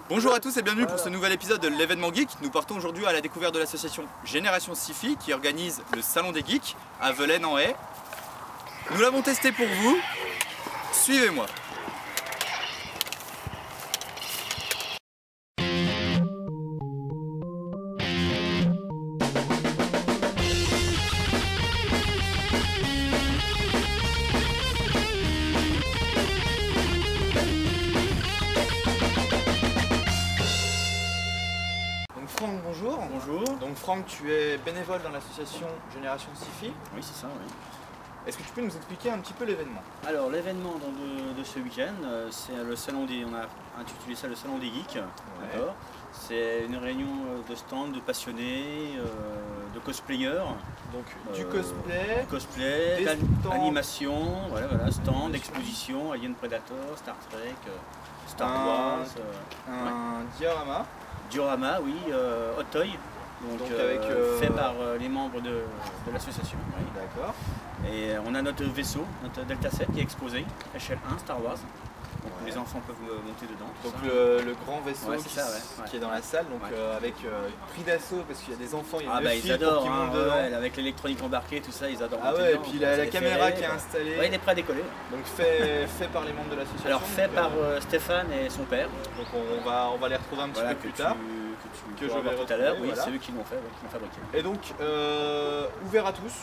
Bonjour à tous et bienvenue pour ce nouvel épisode de l'événement geek. Nous partons aujourd'hui à la découverte de l'association Génération Sci-Fi qui organise le Salon des Geeks à Velaines-en-Haye. Nous l'avons testé pour vous. Suivez-moi. Franck, bonjour. Bonjour. Donc Franck, tu es bénévole dans l'association Génération Sci-Fi. Oui, c'est ça, oui. Est-ce que tu peux nous expliquer un petit peu l'événement? Alors, l'événement de ce week-end, c'est le salon des... On a intitulé ça le Salon des Geeks. Ouais. C'est une réunion de stands, de passionnés, de cosplayers. Donc du cosplay, Cosplay, des stands. animation, voilà, stand, exposition, Alien Predator, Star Trek, Star Wars. un diorama. Diorama, oui, Hot Toy, donc avec, fait par les membres de l'association. Oui. D'accord. Et on a notre vaisseau, notre Delta 7 qui est exposé, échelle 1 Star Wars. Donc les enfants peuvent monter dedans. Donc ça. le grand vaisseau Ouais, c'est ça, ouais. qui est dans la salle, donc avec pris d'assaut parce qu'il y a des enfants, il y a Ah deux ils filles adorent, pour qu'ils montent dedans. ouais, avec l'électronique embarquée, tout ça, ils adorent. Ah monter ouais, et dedans, puis donc la c'est caméra ferré, qui est installée. Ouais, il est prêt à décoller. Donc fait par les membres de l'association. Alors fait donc, par Stéphane et son père. Donc on va les retrouver un petit peu plus tard. Que je vais tout à l'heure, oui, c'est eux qui l'ont fait, qui l'ont fabriqué. Et donc ouvert à tous,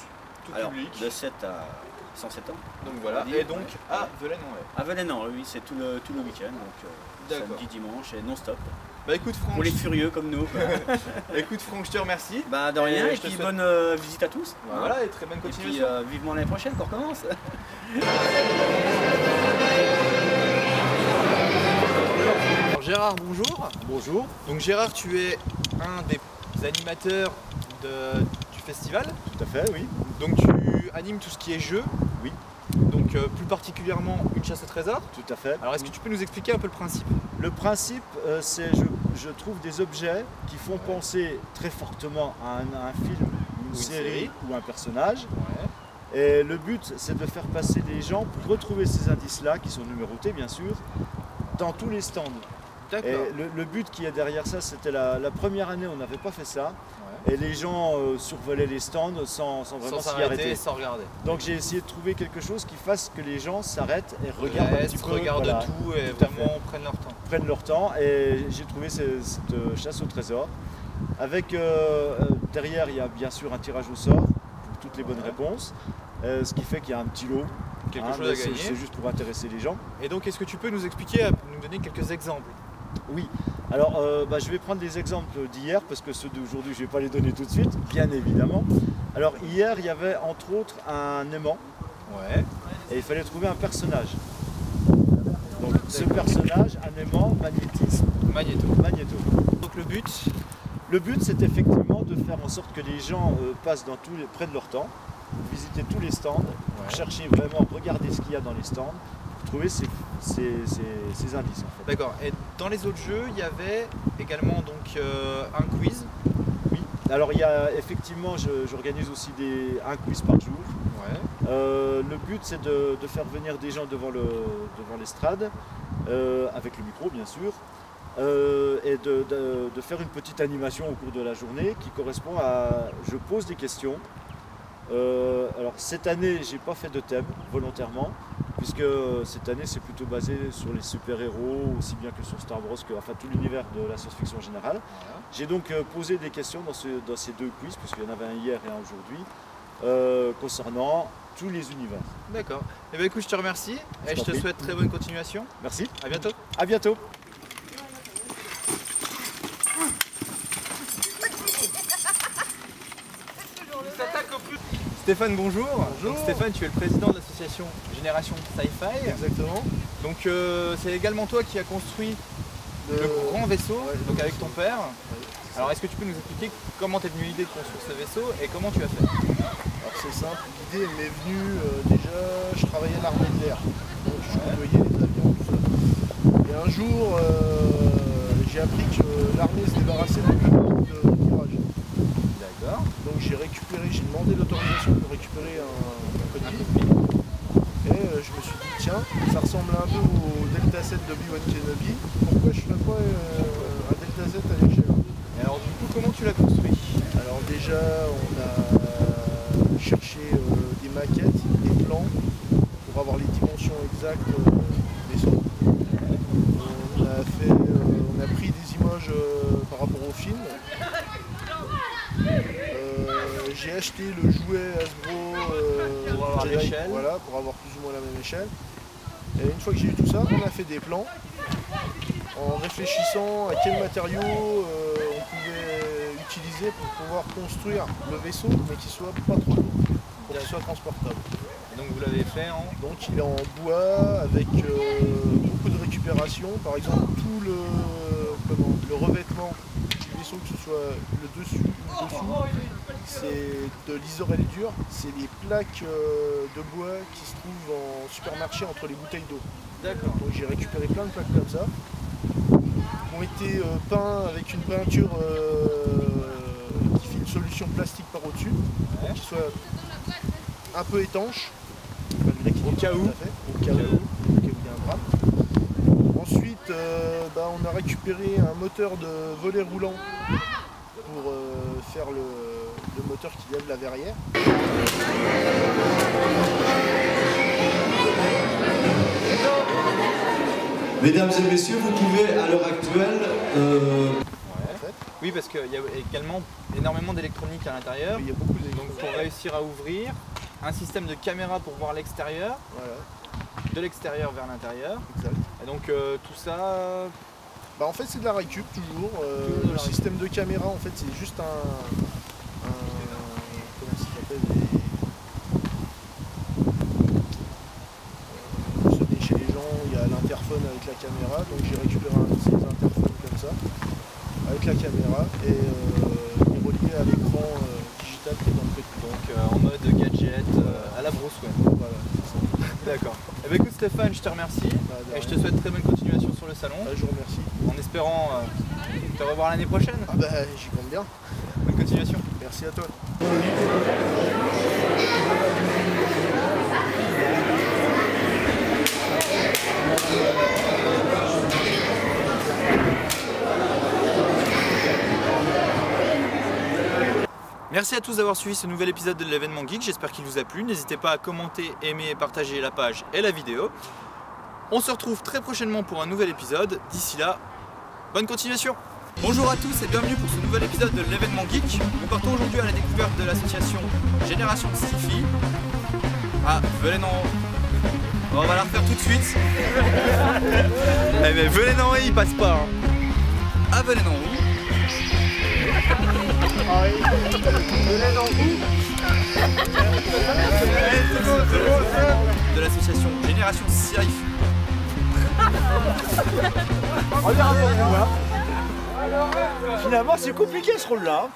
tout Alors, public. de 7 à 107 ans. Donc voilà, et donc à Velaines-en-Haye. À Velaines-en-Haye, oui, c'est tout le week-end, donc samedi, dimanche et non-stop. Bah écoute Franck, Pour les furieux comme nous. écoute Franck, je te remercie. Bah de rien, et je te puis souhaite- bonne visite à tous. Voilà, et très bonne Et puis continuation. vivement l'année prochaine qu'on recommence. Alors Gérard, bonjour. Bonjour. Donc Gérard, tu es un des animateurs du festival. Tout à fait, oui. Donc tu animes tout ce qui est jeu. Oui. Donc plus particulièrement une chasse au trésor. Tout à fait. Alors est-ce que tu peux nous expliquer un peu le principe? Le principe, c'est je trouve des objets qui font penser très fortement à un film, une série ou un personnage. Ouais. Et le but, c'est de faire passer les gens pour retrouver ces indices-là, qui sont numérotés bien sûr, dans tous les stands. D'accord. Et le but qui est derrière ça, c'était la première année, on n'avait pas fait ça. Ouais. Et les gens survolaient les stands sans vraiment Sans s'y s'arrêter, arrêter. sans regarder. Donc j'ai essayé de trouver quelque chose qui fasse que les gens s'arrêtent et regardent un petit peu, regardent voilà, tout et tout à vraiment prennent leur temps. prennent leur temps. Et j'ai trouvé cette chasse au trésor. Avec derrière, il y a bien sûr un tirage au sort pour toutes les bonnes réponses. Ce qui fait qu'il y a un petit lot. Quelque Hein, chose à mais gagner. c'est juste pour intéresser les gens. Et donc est-ce que tu peux nous expliquer, nous donner quelques exemples? Oui, alors je vais prendre des exemples d'hier parce que ceux d'aujourd'hui je ne vais pas les donner tout de suite, bien évidemment. Alors hier il y avait entre autres un aimant Ouais. et il fallait trouver un personnage. Donc ce personnage, un aimant, magnétisme, Magnéto. magnéto. Donc le but, Le but c'est effectivement de faire en sorte que les gens prennent leur temps, pour visiter tous les stands, pour chercher vraiment, regarder ce qu'il y a dans les stands, pour trouver ces indices en fait. d'accord. Et dans les autres jeux, il y avait également donc un quiz. Oui, alors il y a effectivement, j'organise aussi un quiz par jour. Ouais. Le but c'est de faire venir des gens devant l'estrade, avec le micro bien sûr, et de faire une petite animation au cours de la journée qui correspond à... Je pose des questions. Alors cette année j'ai pas fait de thème volontairement, puisque cette année c'est plutôt basé sur les super-héros, aussi bien que sur Star Wars, enfin tout l'univers de la science-fiction générale. Voilà. J'ai donc posé des questions dans ces deux quiz, puisqu'il y en avait un hier et un aujourd'hui, concernant tous les univers. D'accord. Et bien écoute, je te remercie et je t'en te prie. souhaite très bonne continuation. Merci, À bientôt. à bientôt. Stéphane, bonjour. Donc, Stéphane, tu es le président de l'association Génération Sci-Fi. Exactement. Donc c'est également toi qui as construit le grand vaisseau, donc avec ton père. Alors est-ce que tu peux nous expliquer comment t'es venu l'idée de construire ce vaisseau et comment tu as fait? Alors c'est simple, l'idée m'est venue déjà, je travaillais à l'armée de l'air, donc je convoyais les avions, tout ça. Et un jour, j'ai appris que l'armée se débarrassait du cockpit de Mirage. D'accord. Donc j'ai demandé l'autorisation pour récupérer un cockpit. Et je me suis dit, tiens, ça ressemble un peu au Delta 7 de Obi-Wan Kenobi, pourquoi je ne ferais pas 7 à l'échelle 1. Et alors du coup, comment tu l'as construit? Alors déjà, on a cherché des maquettes, des plans pour avoir les dimensions exactes des vaisseaux. On a pris des images par rapport au film. J'ai acheté le jouet Hasbro Pour avoir Jedi, l'échelle. voilà, pour avoir plus ou moins la même échelle. Et une fois que j'ai eu tout ça, on a fait des plans en réfléchissant à quels matériaux on pouvait utiliser pour pouvoir construire le vaisseau, mais qui soit pas trop lourd, pour qu'il soit transportable. Et donc vous l'avez fait en... Donc il est en bois avec beaucoup de récupération, par exemple tout le revêtement du vaisseau, que ce soit le dessus ou le dessous, c'est de l'isorel dur, c'est les plaques de bois qui se trouvent en supermarché entre les bouteilles d'eau. D'accord. Donc j'ai récupéré plein de plaques comme ça, qui ont été peints avec une peinture qui fait une solution plastique par au-dessus, pour qu'il soit un peu étanche, malgré qu'il Au cas où. Au cas où il y a un drame. Ensuite, on a récupéré un moteur de volet roulant pour faire le moteur qui lève la verrière. Mesdames et messieurs, vous pouvez à l'heure actuelle... Oui, parce qu'il y a également énormément d'électronique à l'intérieur. Il y a beaucoup Donc d'électronique. pour réussir à ouvrir, un système de caméra pour voir l'extérieur, Voilà, de l'extérieur vers l'intérieur. exact. Et donc tout ça... En fait c'est de la récup toujours. Toujours de la Le système de caméra en fait c'est juste comment ça s'appelle chez les gens il y a l'interphone avec la caméra, donc j'ai récupéré un de ces interphones comme ça avec la caméra et il est relié à l'écran digital qui est dans le petit. Donc en mode gadget à la Bruce Wayne. Voilà, c'est ça. D'accord. Eh bien, écoute Stéphane, je te remercie De et je te rien. souhaite très bonne continuation sur le salon, Je vous remercie. en espérant te revoir l'année prochaine. J'y compte bien. Bonne continuation. Merci à toi. Merci à tous d'avoir suivi ce nouvel épisode de l'événement geek, j'espère qu'il vous a plu. N'hésitez pas à commenter, aimer et partager la page et la vidéo. On se retrouve très prochainement pour un nouvel épisode. D'ici là, bonne continuation. Bonjour à tous et bienvenue pour ce nouvel épisode de l'événement geek. Nous partons aujourd'hui à la découverte de l'association Génération Sci-Fi à Velaine-en-Haut. On va la refaire tout de suite. Eh mais Velaine-en-Haut il passe pas. Hein. À Velaine-en-Haut. De l'association Génération Sci-Fi. Finalement, c'est compliqué ce rôle-là.